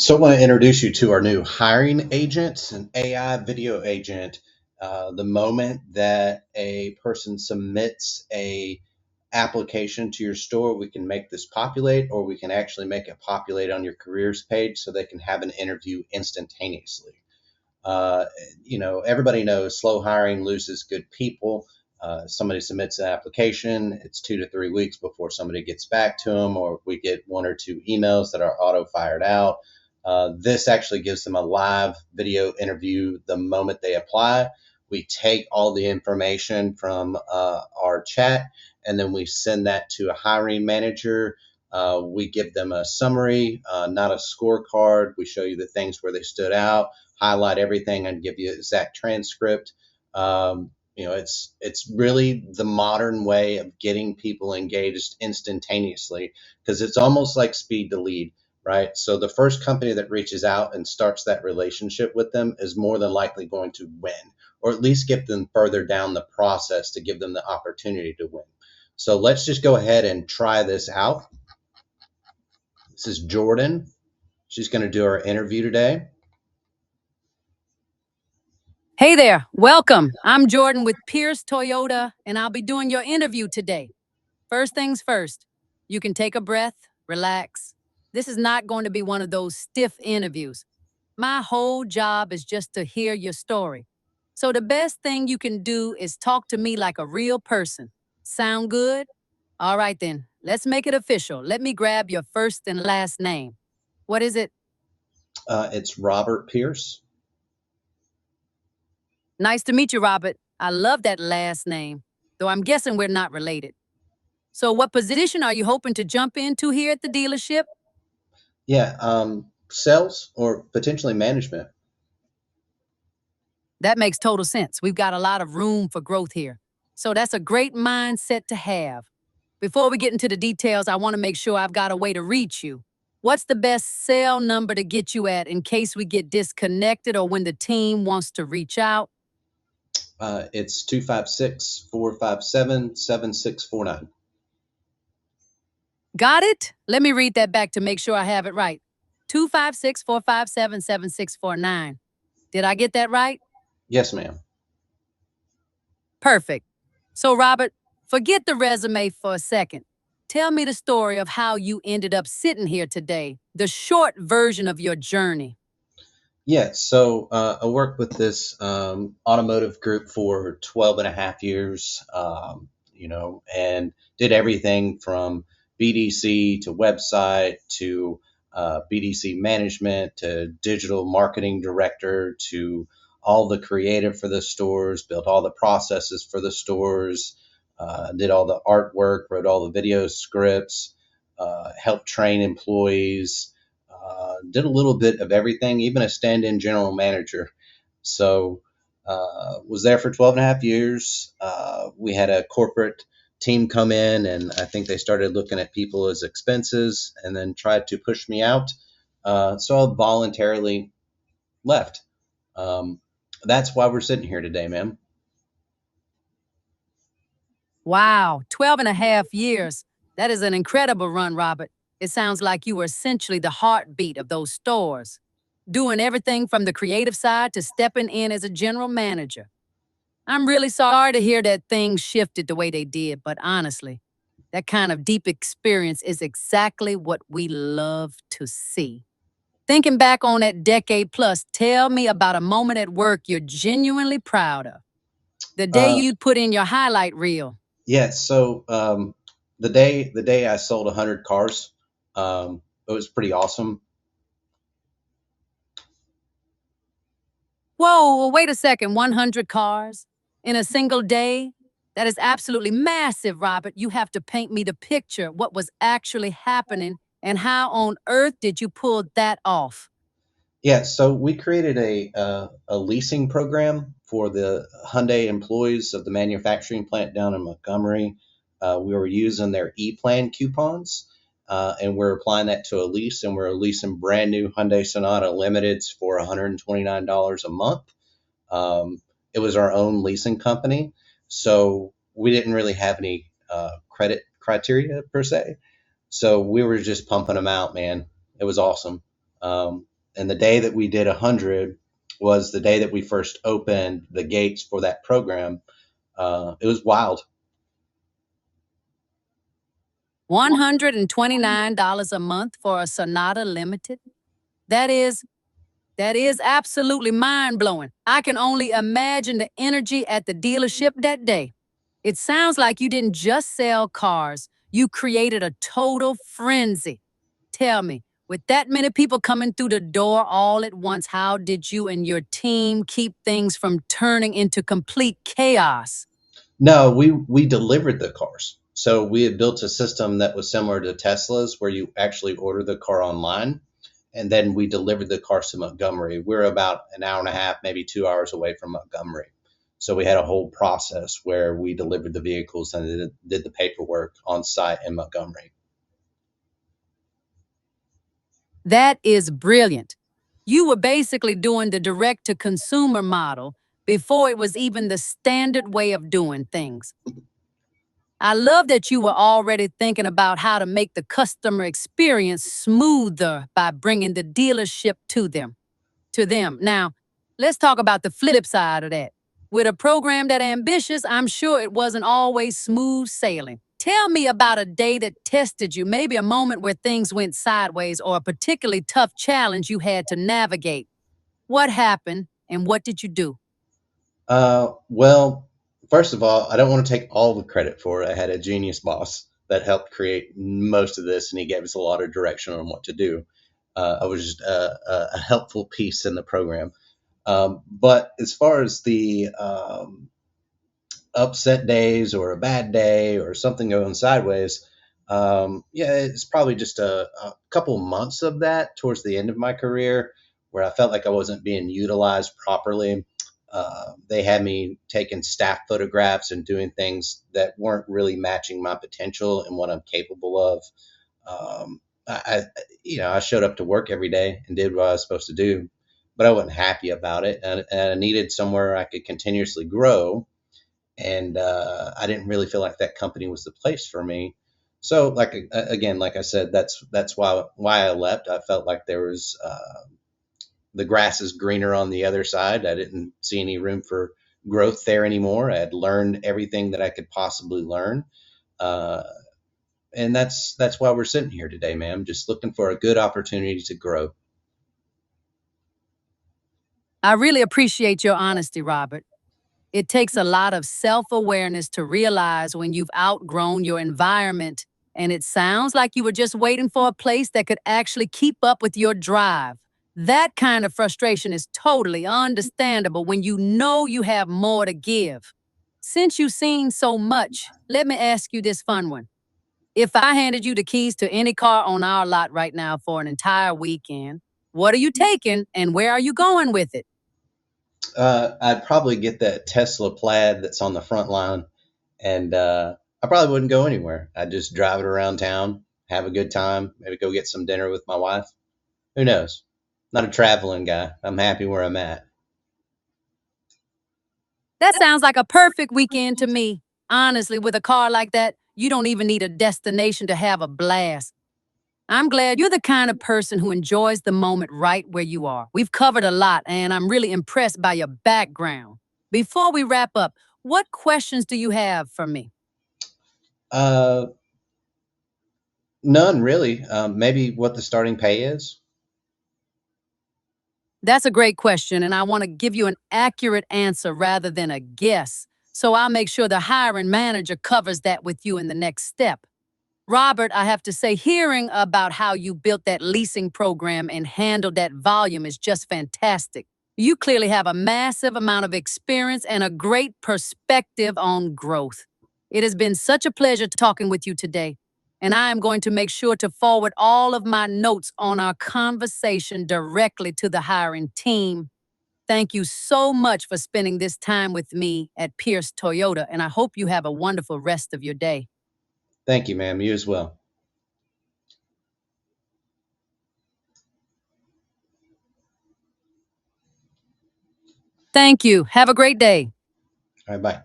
So I want to introduce you to our new hiring agent, an AI video agent. The moment that a person submits a application to your store, we can make this populate, or we can actually make it populate on your careers page so they can have an interview instantaneously. Uh, Everybody knows slow hiring loses good people. Somebody submits an application, it's 2 to 3 weeks before somebody gets back to them, or we get one or two emails that are auto fired out. This actually gives them a live video interview the moment they apply. We take all the information from our chat and then we send that to a hiring manager. We give them a summary, not a scorecard. We show you the things where they stood out, highlight everything, and give you exact transcript. It's really the modern way of getting people engaged instantaneously because it's almost like speed to lead, right? So the first company that reaches out and starts that relationship with them is more than likely going to win, or at least get them further down the process to give them the opportunity to win. So let's just go ahead and try this out. This is Jordan. She's going to do our interview today. Hey there, welcome. I'm Jordan with Pierce Toyota, and I'll be doing your interview today. First things first, you can take a breath, relax. This is not going to be one of those stiff interviews. My whole job is just to hear your story. So the best thing you can do is talk to me like a real person. Sound good? All right then, let's make it official. Let me grab your first and last name. What is it? It's Robert Pierce. Nice to meet you, Robert. I love that last name, though I'm guessing we're not related. So, what position are you hoping to jump into here at the dealership? Yeah, sales or potentially management. That makes total sense. We've got a lot of room for growth here. So, that's a great mindset to have. Before we get into the details, I want to make sure I've got a way to reach you. What's the best cell number to get you at in case we get disconnected or when the team wants to reach out? It's 256-457-7649. Got it? Let me read that back to make sure I have it right. 256-457-7649. Did I get that right? Yes, ma'am. Perfect. So, Robert, forget the resume for a second. Tell me the story of how you ended up sitting here today, the short version of your journey. Yeah, so I worked with this automotive group for 12 and a half years, and did everything from BDC to website to BDC management to digital marketing director to all the creative for the stores, built all the processes for the stores, did all the artwork, wrote all the video scripts, helped train employees, did a little bit of everything, even a stand-in general manager. So was there for 12 and a half years. We had a corporate team come in, and I think they started looking at people as expenses and then tried to push me out. So I voluntarily left. Um, that's why we're sitting here today, ma'am. Wow, 12 and a half years. That is an incredible run, Robert. It sounds like you were essentially the heartbeat of those stores, doing everything from the creative side to stepping in as a general manager. I'm really sorry to hear that things shifted the way they did, but honestly, that kind of deep experience is exactly what we love to see. Thinking back on that decade plus, tell me about a moment at work you're genuinely proud of. The day Uh, you put in your highlight reel. yeah. So the day I sold 100 cars, it was pretty awesome. Whoa, wait a second, 100 cars in a single day? That is absolutely massive, Robert. You have to paint me the picture, what was actually happening, and how on earth did you pull that off? Yeah, so we created a leasing program for the Hyundai employees of the manufacturing plant down in Montgomery. We were using their E-Plan coupons, and we're applying that to a lease, and we're leasing brand new Hyundai Sonata Limiteds for $129 a month. It was our own leasing company, so we didn't really have any credit criteria per se. So we were just pumping them out, man. It was awesome. And the day that we did 100 was the day that we first opened the gates for that program. It was wild. $129 a month for a Sonata Limited? That is That is absolutely mind blowing. I can only imagine the energy at the dealership that day. It sounds like you didn't just sell cars, you created a total frenzy. Tell me, with that many people coming through the door all at once, how did you and your team keep things from turning into complete chaos? No, we delivered the cars. So we had built a system that was similar to Tesla's, where you actually order the car online, and then we delivered the cars to Montgomery. We're about an hour and a half, maybe 2 hours away from Montgomery. So we had a whole process where we delivered the vehicles and did the paperwork on site in Montgomery. That is brilliant. You were basically doing the direct to consumer model before it was even the standard way of doing things. I love that you were already thinking about how to make the customer experience smoother by bringing the dealership to them. Now, let's talk about the flip side of that. With a program that ambitious, I'm sure it wasn't always smooth sailing. Tell me about a day that tested you, maybe a moment where things went sideways or a particularly tough challenge you had to navigate. What happened and what did you do? Well, first of all, I don't want to take all the credit for it. I had a genius boss that helped create most of this, and he gave us a lot of direction on what to do. I was just a helpful piece in the program. But as far as the upset days or a bad day or something going sideways, yeah, it's probably just a couple months of that towards the end of my career where I felt like I wasn't being utilized properly. They had me taking staff photographs and doing things that weren't really matching my potential and what I'm capable of. I showed up to work every day and did what I was supposed to do, but I wasn't happy about it, and I needed somewhere I could continuously grow. And I didn't really feel like that company was the place for me. So, again, like I said, that's why I left. I felt like there was the grass is greener on the other side. I didn't see any room for growth there anymore. I had learned everything that I could possibly learn. Uh, and that's why we're sitting here today, man. Just looking for a good opportunity to grow. I really appreciate your honesty, Robert. It takes a lot of self awareness to realize when you've outgrown your environment, and it sounds like you were just waiting for a place that could actually keep up with your drive. That kind of frustration is totally understandable when you know you have more to give. Since you've seen so much, let me ask you this fun one. If I handed you the keys to any car on our lot right now for an entire weekend, what are you taking and where are you going with it? I'd probably get that Tesla Plaid that's on the front line, and I probably wouldn't go anywhere. I'd just drive it around town, have a good time, maybe go get some dinner with my wife. Who knows? Not a traveling guy. I'm happy where I'm at. That sounds like a perfect weekend to me. Honestly, with a car like that, you don't even need a destination to have a blast. I'm glad you're the kind of person who enjoys the moment right where you are. We've covered a lot, and I'm really impressed by your background. Before we wrap up, what questions do you have for me? Uh, None really. Maybe what the starting pay is. That's a great question, and I want to give you an accurate answer rather than a guess. So I'll make sure the hiring manager covers that with you in the next step. Robert, I have to say, hearing about how you built that leasing program and handled that volume is just fantastic. You clearly have a massive amount of experience and a great perspective on growth. It has been such a pleasure talking with you today, and I am going to make sure to forward all of my notes on our conversation directly to the hiring team. Thank you so much for spending this time with me at Pierce Toyota, and I hope you have a wonderful rest of your day. Thank you, ma'am. You as well. Thank you. Have a great day. All right, bye.